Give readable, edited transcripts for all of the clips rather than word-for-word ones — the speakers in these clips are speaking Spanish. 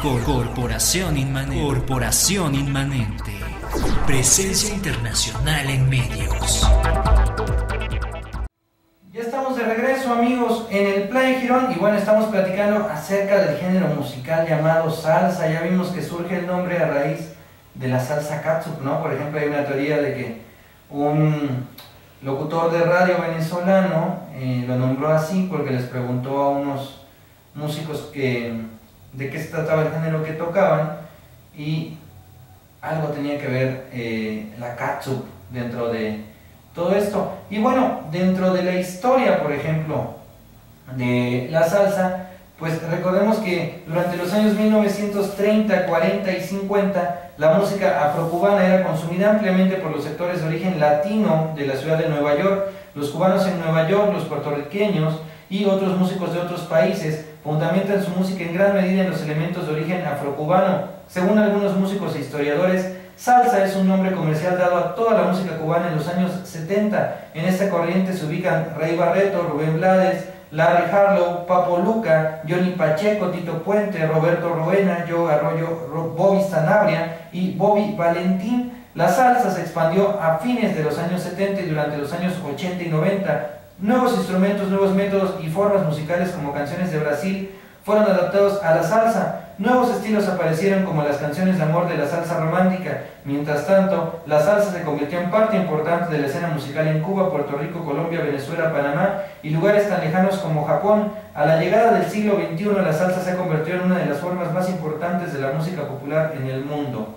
Corporación Inmanente. Corporación Inmanente. Presencia internacional en medios. Ya estamos de regreso, amigos, en el Playa Girón, y bueno, estamos platicando acerca del género musical llamado salsa. Ya vimos que surge el nombre a raíz de la salsa catsup, ¿no? Por ejemplo, hay una teoría de que un locutor de radio venezolano lo nombró así porque les preguntó a unos músicos de qué se trataba el género que tocaban, y algo tenía que ver la catsup dentro de todo esto. Y bueno, dentro de la historia, por ejemplo, de la salsa, pues recordemos que durante los años 1930, 40 y 50, la música afrocubana era consumida ampliamente por los sectores de origen latino de la ciudad de Nueva York. Los cubanos en Nueva York, los puertorriqueños y otros músicos de otros países fundamentan su música en gran medida en los elementos de origen afrocubano. Según algunos músicos e historiadores, salsa es un nombre comercial dado a toda la música cubana en los años 70. En esta corriente se ubican Rey Barreto, Rubén Blades, Larry Harlow, Papo Luca, Johnny Pacheco, Tito Puente, Roberto Roena, Joe Arroyo, Bobby Sanabria y Bobby Valentín. La salsa se expandió a fines de los años 70 y durante los años 80 y 90. Nuevos instrumentos, nuevos métodos y formas musicales como canciones de Brasil fueron adaptados a la salsa. Nuevos estilos aparecieron como las canciones de amor de la salsa romántica. Mientras tanto, la salsa se convirtió en parte importante de la escena musical en Cuba, Puerto Rico, Colombia, Venezuela, Panamá y lugares tan lejanos como Japón. A la llegada del siglo XXI, la salsa se ha convertido en una de las formas más importantes de la música popular en el mundo.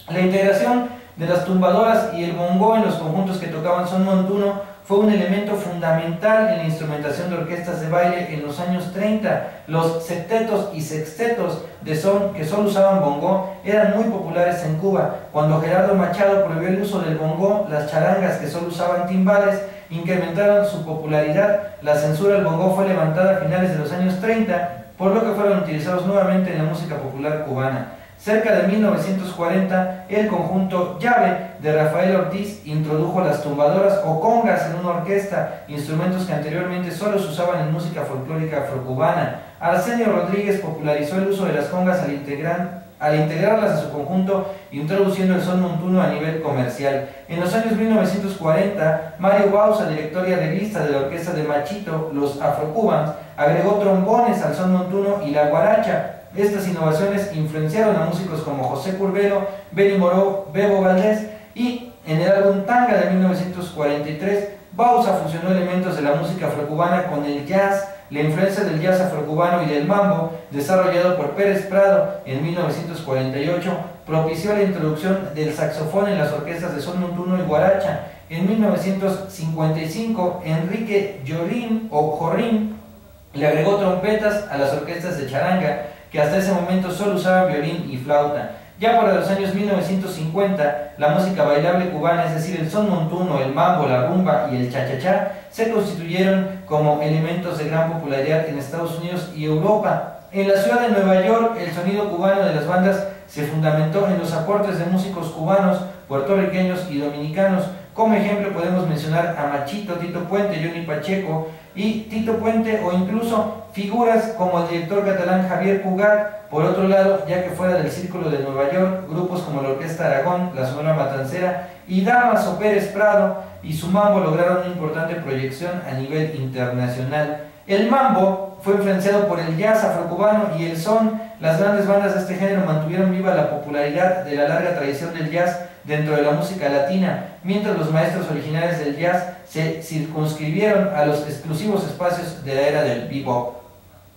La integración de las tumbadoras y el bongo en los conjuntos que tocaban son montuno fue un elemento fundamental en la instrumentación de orquestas de baile en los años 30. Los septetos y sextetos de son que solo usaban bongo eran muy populares en Cuba. Cuando Gerardo Machado prohibió el uso del bongo, las charangas que solo usaban timbales incrementaron su popularidad. La censura al bongo fue levantada a finales de los años 30, por lo que fueron utilizados nuevamente en la música popular cubana. Cerca de 1940, el conjunto Llave de Rafael Ortiz introdujo las tumbadoras o congas en una orquesta, instrumentos que anteriormente solo se usaban en música folclórica afrocubana. Arsenio Rodríguez popularizó el uso de las congas al integrarlas a su conjunto, introduciendo el son montuno a nivel comercial. En los años 1940, Mario Bauza, director y arreglista de la orquesta de Machito, los Afrocubans, agregó trombones al son montuno y la guaracha. Estas innovaciones influenciaron a músicos como José Curbelo, Benny Moró, Bebo Valdés, y en el álbum Tanga de 1943, Bauza fusionó elementos de la música afrocubana con el jazz. La influencia del jazz afrocubano y del mambo, desarrollado por Pérez Prado en 1948, propició la introducción del saxofón en las orquestas de son montuno y guaracha. En 1955, Enrique Jorrín le agregó trompetas a las orquestas de charanga, que hasta ese momento solo usaban violín y flauta. Ya para los años 1950, la música bailable cubana, es decir, el son montuno, el mambo, la rumba y el cha-cha-cha, se constituyeron como elementos de gran popularidad en Estados Unidos y Europa. En la ciudad de Nueva York, el sonido cubano de las bandas se fundamentó en los aportes de músicos cubanos, puertorriqueños y dominicanos. Como ejemplo podemos mencionar a Machito, Tito Puente, Johnny Pacheco y Tito Puente, o incluso figuras como el director catalán Javier Cugat. Por otro lado, ya que fuera del círculo de Nueva York, grupos como la Orquesta Aragón, la Sonora Matancera y Damaso Pérez Prado y su mambo lograron una importante proyección a nivel internacional. El mambo fue influenciado por el jazz afrocubano y el son. Las grandes bandas de este género mantuvieron viva la popularidad de la larga tradición del jazz dentro de la música latina, mientras los maestros originales del jazz se circunscribieron a los exclusivos espacios de la era del bebop.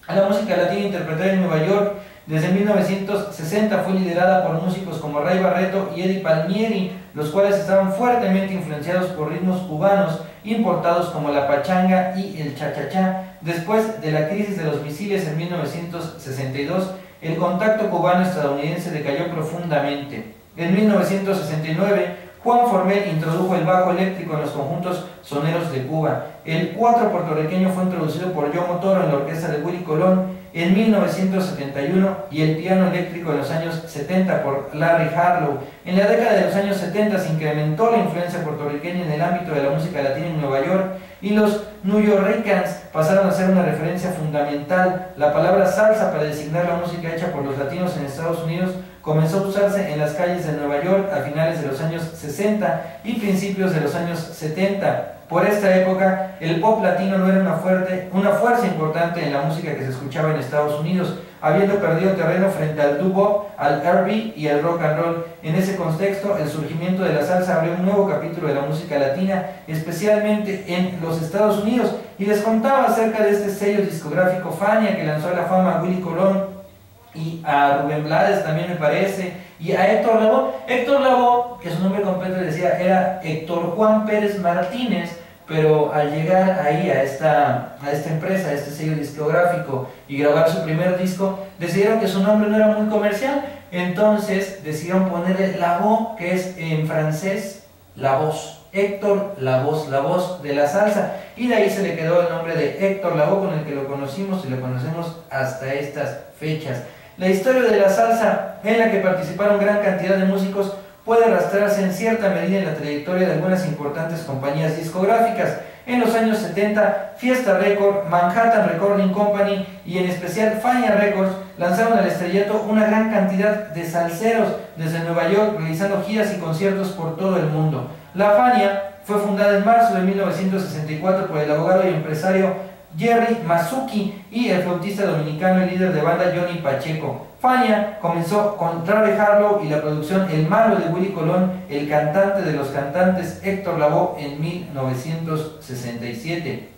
La música latina interpretada en Nueva York desde 1960 fue liderada por músicos como Ray Barreto y Eddie Palmieri, los cuales estaban fuertemente influenciados por ritmos cubanos importados como la pachanga y el cha-cha-cha. Después de la crisis de los misiles en 1962, el contacto cubano-estadounidense decayó profundamente. En 1969, Juan Formel introdujo el bajo eléctrico en los conjuntos soneros de Cuba. El cuatro puertorriqueño fue introducido por Yomo Toro en la orquesta de Willy Colón. en 1971 y el piano eléctrico en los años 70 por Larry Harlow. En la década de los años 70 se incrementó la influencia puertorriqueña en el ámbito de la música latina en Nueva York y los nuyoricanos pasaron a ser una referencia fundamental. La palabra salsa para designar la música hecha por los latinos en Estados Unidos comenzó a usarse en las calles de Nueva York a finales de los años 60 y principios de los años 70. Por esta época, el pop latino no era una fuerza importante en la música que se escuchaba en Estados Unidos, habiendo perdido terreno frente al doo-wop, al R&B y al rock and roll. En ese contexto, el surgimiento de la salsa abrió un nuevo capítulo de la música latina, especialmente en los Estados Unidos. Y les contaba acerca de este sello discográfico Fania, que lanzó a la fama a Willie Colón y a Rubén Blades también me parece, y a Héctor Lavoe. Héctor Lavoe, que su nombre completo decía era Héctor Juan Pérez Martínez, pero al llegar ahí a esta empresa, a este sello discográfico y grabar su primer disco, decidieron que su nombre no era muy comercial, entonces decidieron ponerle Lavoe, que es en francés la voz. Héctor Lavoe, la voz de la salsa, y de ahí se le quedó el nombre de Héctor Lavoe, con el que lo conocimos y lo conocemos hasta estas fechas. La historia de la salsa, en la que participaron gran cantidad de músicos, puede arrastrarse en cierta medida en la trayectoria de algunas importantes compañías discográficas. En los años 70, Fiesta Record, Manhattan Recording Company y en especial Fania Records lanzaron al estrellato una gran cantidad de salseros desde Nueva York, realizando giras y conciertos por todo el mundo. La Fania fue fundada en marzo de 1964 por el abogado y empresario Jerry Masucci y el flautista dominicano y líder de banda Johnny Pacheco. Fania comenzó con Larry Harlow y la producción El Malo de Willie Colón, el cantante de los cantantes Héctor Lavoe, en 1967.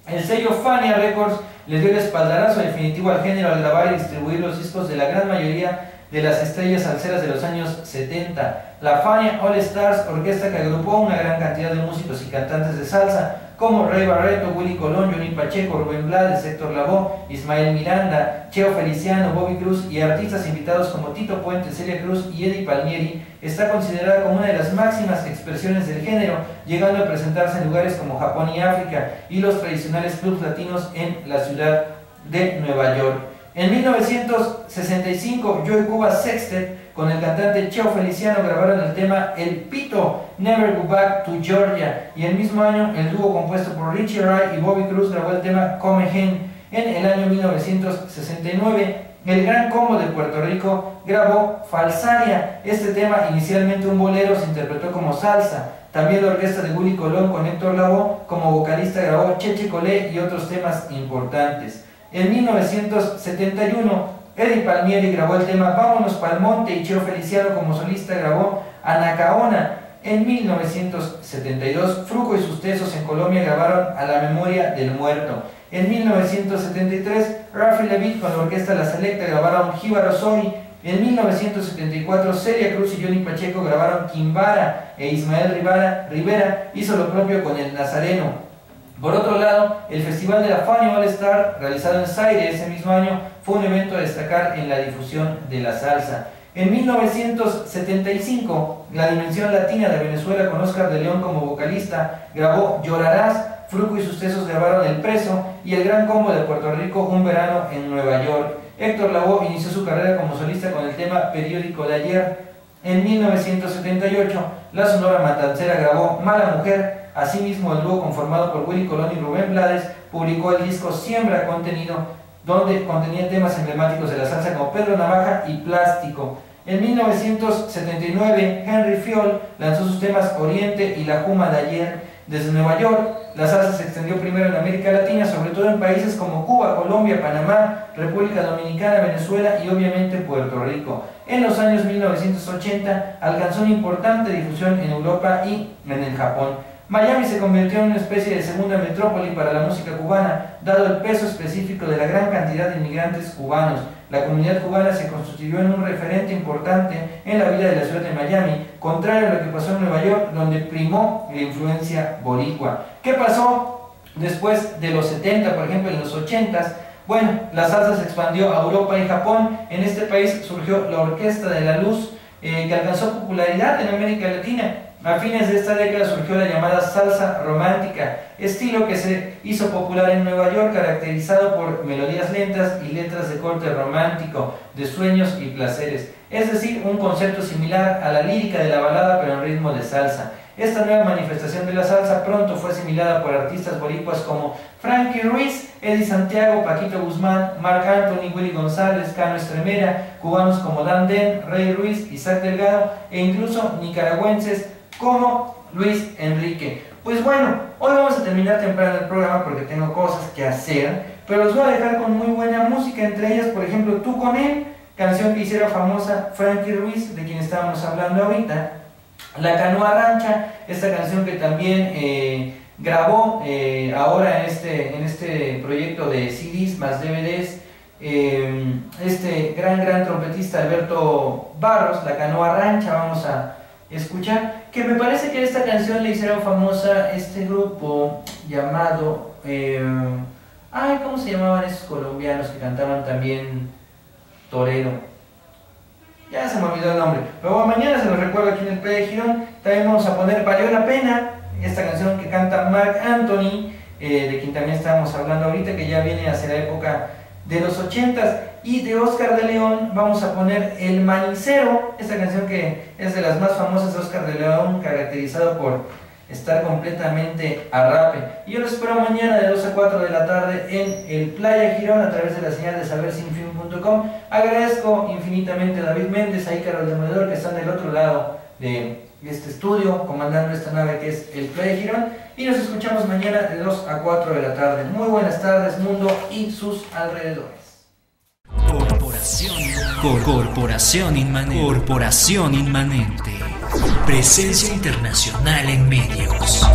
El sello Fania Records le dio el espaldarazo definitivo al género al grabar y distribuir los discos de la gran mayoría de las estrellas salseras de los años 70. La Fania All Stars, orquesta que agrupó una gran cantidad de músicos y cantantes de salsa, como Ray Barretto, Willie Colón, Johnny Pacheco, Rubén Blades, Héctor Lavoe, Ismael Miranda, Cheo Feliciano, Bobby Cruz y artistas invitados como Tito Puente, Celia Cruz y Eddie Palmieri, está considerada como una de las máximas expresiones del género, llegando a presentarse en lugares como Japón y África y los tradicionales clubs latinos en la ciudad de Nueva York. En 1965, Joe Cuba Sextet con el cantante Cheo Feliciano grabaron el tema El Pito, Never Go Back to Georgia, y el mismo año el dúo compuesto por Richie Ray y Bobby Cruz grabó el tema Come Hen. En el año 1969, el Gran Combo de Puerto Rico grabó Falsaria. Este tema, inicialmente un bolero, se interpretó como salsa. También la orquesta de Willie Colón con Héctor Lavoe como vocalista grabó Cheche Colé y otros temas importantes. En 1971, Eddie Palmieri grabó el tema Vámonos pa'l Monte y Cheo Feliciano como solista grabó Anacaona. En 1972, Fruco y sus Tesos en Colombia grabaron A la Memoria del Muerto. En 1973, Rafi Levitt con la orquesta La Selecta grabaron Jíbaro Soy. En 1974, Celia Cruz y Johnny Pacheco grabaron Quimbara e Ismael Rivera hizo lo propio con El Nazareno. Por otro lado, el Festival de la Fania All Star, realizado en Zaire ese mismo año, fue un evento a destacar en la difusión de la salsa. En 1975, la Dimensión Latina de Venezuela, con Oscar de León como vocalista, grabó Llorarás. Fruco y sus Tesos grabaron El Preso, y el Gran Combo de Puerto Rico, Un Verano en Nueva York. Héctor Lavoe inició su carrera como solista con el tema Periódico de Ayer. En 1978, la Sonora Matancera grabó Mala Mujer. Asimismo, el dúo conformado por Willie Colón y Rubén Blades publicó el disco Siembra Contenido, donde contenía temas emblemáticos de la salsa como Pedro Navaja y Plástico. En 1979, Henry Fiol lanzó sus temas Oriente y La Juma de Ayer. Desde Nueva York, la salsa se extendió primero en América Latina, sobre todo en países como Cuba, Colombia, Panamá, República Dominicana, Venezuela y obviamente Puerto Rico. En los años 1980 alcanzó una importante difusión en Europa y en el Japón. Miami se convirtió en una especie de segunda metrópoli para la música cubana, dado el peso específico de la gran cantidad de inmigrantes cubanos. La comunidad cubana se constituyó en un referente importante en la vida de la ciudad de Miami, contrario a lo que pasó en Nueva York, donde primó la influencia boricua. ¿Qué pasó después de los 70, por ejemplo, en los 80s? Bueno, la salsa se expandió a Europa y Japón. En este país surgió la Orquesta de la Luz, que alcanzó popularidad en América Latina. A fines de esta década surgió la llamada salsa romántica, estilo que se hizo popular en Nueva York, caracterizado por melodías lentas y letras de corte romántico, de sueños y placeres, es decir, un concepto similar a la lírica de la balada pero en ritmo de salsa. Esta nueva manifestación de la salsa pronto fue asimilada por artistas boricuas como Frankie Ruiz, Eddie Santiago, Paquito Guzmán, Marc Anthony, Willy González, Cano Estremera, cubanos como Dan Den, Rey Ruiz, Isaac Delgado e incluso nicaragüenses como Luis Enrique. Pues bueno, hoy vamos a terminar temprano el programa porque tengo cosas que hacer, pero los voy a dejar con muy buena música, entre ellas, por ejemplo, Tú con él, canción que hiciera famosa Frankie Ruiz, de quien estábamos hablando ahorita. La Canoa Rancha, esta canción que también grabó ahora en este proyecto de CDs más DVDs, este gran trompetista Alberto Barros. La Canoa Rancha vamos a escuchar, que me parece que esta canción le hicieron famosa este grupo llamado ¿cómo se llamaban esos colombianos que cantaban también Torero? Ya se me olvidó el nombre, pero bueno, mañana se los recuerdo aquí en el Playa Girón. También vamos a poner Valió la Pena, esta canción que canta Marc Anthony, de quien también estábamos hablando ahorita, que ya viene hacia la época de los 80s. Y de Oscar de León vamos a poner El Manicero, esta canción que es de las más famosas de Oscar de León, caracterizado por estar completamente a rape. Y yo los espero mañana de 2 a 4 de la tarde en el Playa Girón a través de la señal de sabersinfin.com. Agradezco infinitamente a David Méndez, a Ícaro el Demoledor, que están del otro lado de este estudio comandando esta nave que es el Playa Girón, y nos escuchamos mañana de 2 a 4 de la tarde. Muy buenas tardes, mundo y sus alrededores. Corporación Inmanente. Presencia internacional en medios.